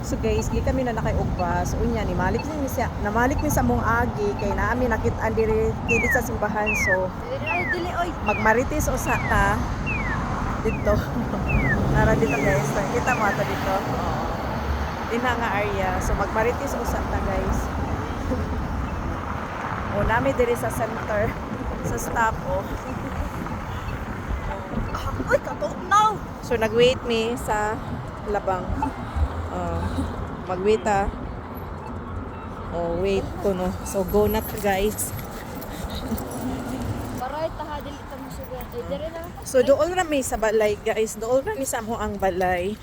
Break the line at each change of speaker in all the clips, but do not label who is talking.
So guys, di kami na nakaiugbas. Unya ni namalik mi sa mong agi kay naami nakit-an diri sa simbahan. So
Dili oy.
magmarites usa ta dito. Nara dito guys. Kita mo ato dito. Ina nga area. So magmarites usa ta guys. O nami diri sa center sa Stapo.
Ay, katugnaw.
So nag-wait me sa labang. Mag-wait Oh, wait ko no. So go na to guys.
Paray taha dili ta mo sugat. Dire na.
So dool ra mi sa balay guys. Dool ra mi sa mo ang balay.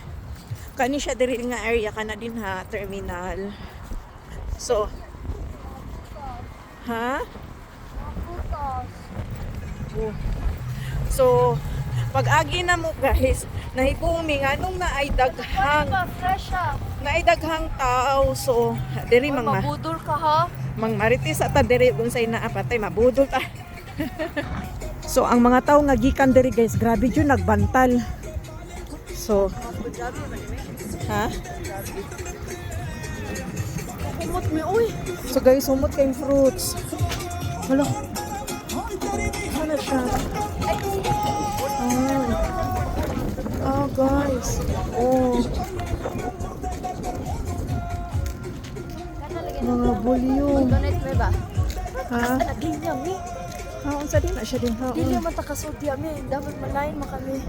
Kani siya diri nga area kana din ha, terminal. So ha?
Putos.
Oh. So pag-agi na mo guys, nahipumi nga nung naay daghang
Fresh ah.
daghang tao. So diri
Mabudol ka ha.
marites ata diri unsay naa patay mabudol ta. So ang mga tao nga gikan diri guys, grabe jud nagbantal. So ha?
Kumot mi uy.
So guys, humot kayong fruits. Hala. Ano siya? Oh guys. Oh. Mga bulyong.
Donate me ba?
Ha?
Naging yummy.
Unsa din na siya din ha?
Dili man ta kasudi mi. Dapat malain man kami.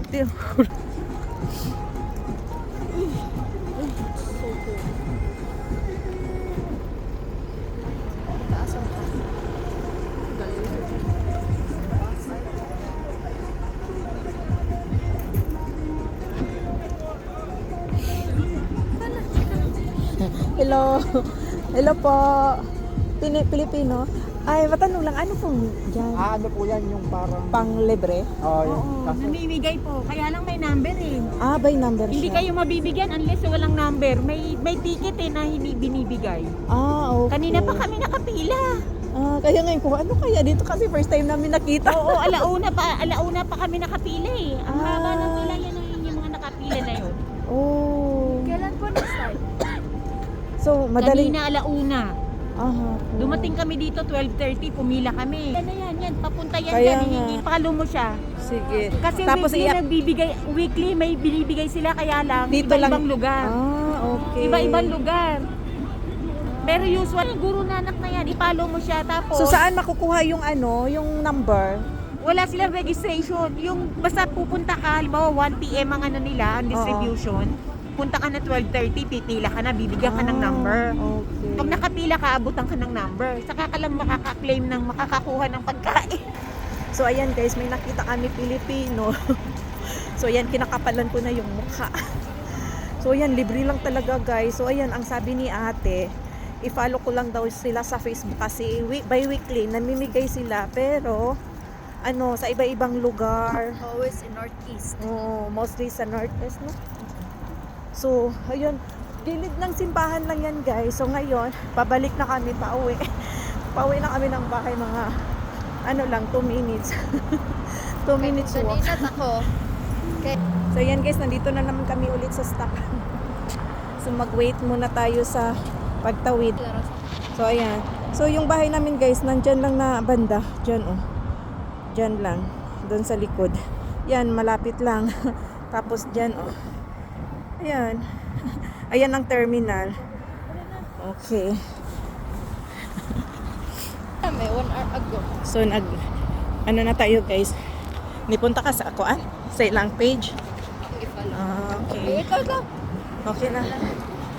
Hello. Hello po. Pilipino. Ay, matanong lang, ano pong dyan?
Ano po yan yung parang
Pang libre?
yung
Namimigay po. Kaya lang may number eh.
By number
Hindi
siya.
kayo mabibigyan unless walang number. May ticket eh na hindi binibigay.
Okay.
Kanina pa kami nakapila.
Kaya ngayon po, ano kaya dito kasi first time namin nakita.
Oo, alauna pa kami nakapila eh. Ang haba ng pila yan yung mga nakapila na yun.
Oh.
Kailan po na-start?
So, madaling...
Kanina alauna.
Aha.
Dumating kami dito 12:30, pumila kami. Yan na yan, papunta yan
Kaya
dyan.
nga.
Ipalo mo siya.
Sige.
Kasi
Tapos
weekly nagbibigay, weekly may binibigay sila kaya lang
Dito lang-
iba-ibang lugar.
Okay.
Iba-ibang lugar. Pero usual, guro nanak na yan, ipalo mo siya tapos
So, saan makukuha yung yung number?
wala silang registration. Yung basta pupunta ka, halimbawa 1 PM ang ano nila, ang distribution. Punta ka na 12:30, pipila ka na, bibigyan ka ng number.
Okay.
Pag nakapila ka, abutan ka ng number. Saka ka lang makaka-claim ng makakakuha ng pagkain.
So, ayan guys, may nakita kami Pilipino. So, ayan, kinakapalan ko na yung mukha. So, ayan, libre lang talaga guys. So, ayan, ang sabi ni ate, i-follow ko lang daw sila sa Facebook kasi bi-weekly, namimigay sila. Pero, sa iba-ibang lugar.
Always in Northeast.
Oo, mostly sa Northwest, no? So, ayun, gilid ng simbahan lang yan guys. So, ngayon, pabalik na kami, pauwi. Pauwi na kami ng bahay mga, 2 minutes. 2 minutes walk.
Kanina ako.
So, yan guys, nandito na naman kami ulit sa stop. So, mag-wait muna tayo sa pagtawid. So, ayan. So, yung bahay namin guys, nandyan lang na banda. Dyan, oh. Dyan lang. Doon sa likod. Yan, malapit lang. Tapos dyan, oh. Ayan. Ayan ang terminal. Okay.
May 1 hour ago.
So, ano na tayo guys? Nipunta ka sa akuan? Sa ilang page? Okay.
Ikaw lang.
Okay na.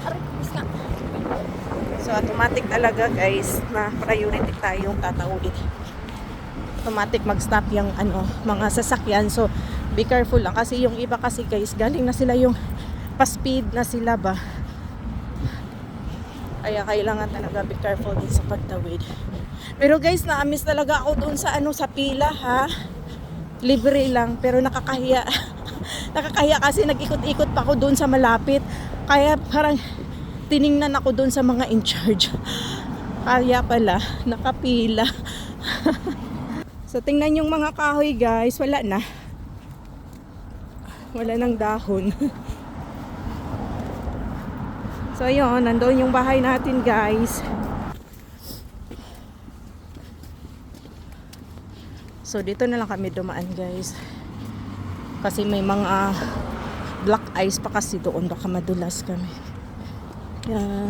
Aray, bis ka.
So, automatic talaga guys na priority tayong tatawid. Automatic mag-stop yung mga sasakyan. So, be careful lang kasi yung iba kasi guys, galing na sila yung pa-speed na sila ba. Kaya kailangan talaga be careful din sa pagtawid. Pero guys, na-miss talaga ako doon sa sa pila ha. Libre lang pero nakakahiya. Nakakahiya kasi nag-ikot-ikot pa ako doon sa malapit. Kaya parang tiningnan ako doon sa mga in charge. Kaya pala nakapila. So tingnan yung mga kahoy guys, wala na. Wala nang dahon. So ayun, nandoon yung bahay natin guys. So dito na lang kami dumaan guys. Kasi may mga black ice pa kasi doon, baka madulas kami. Kaya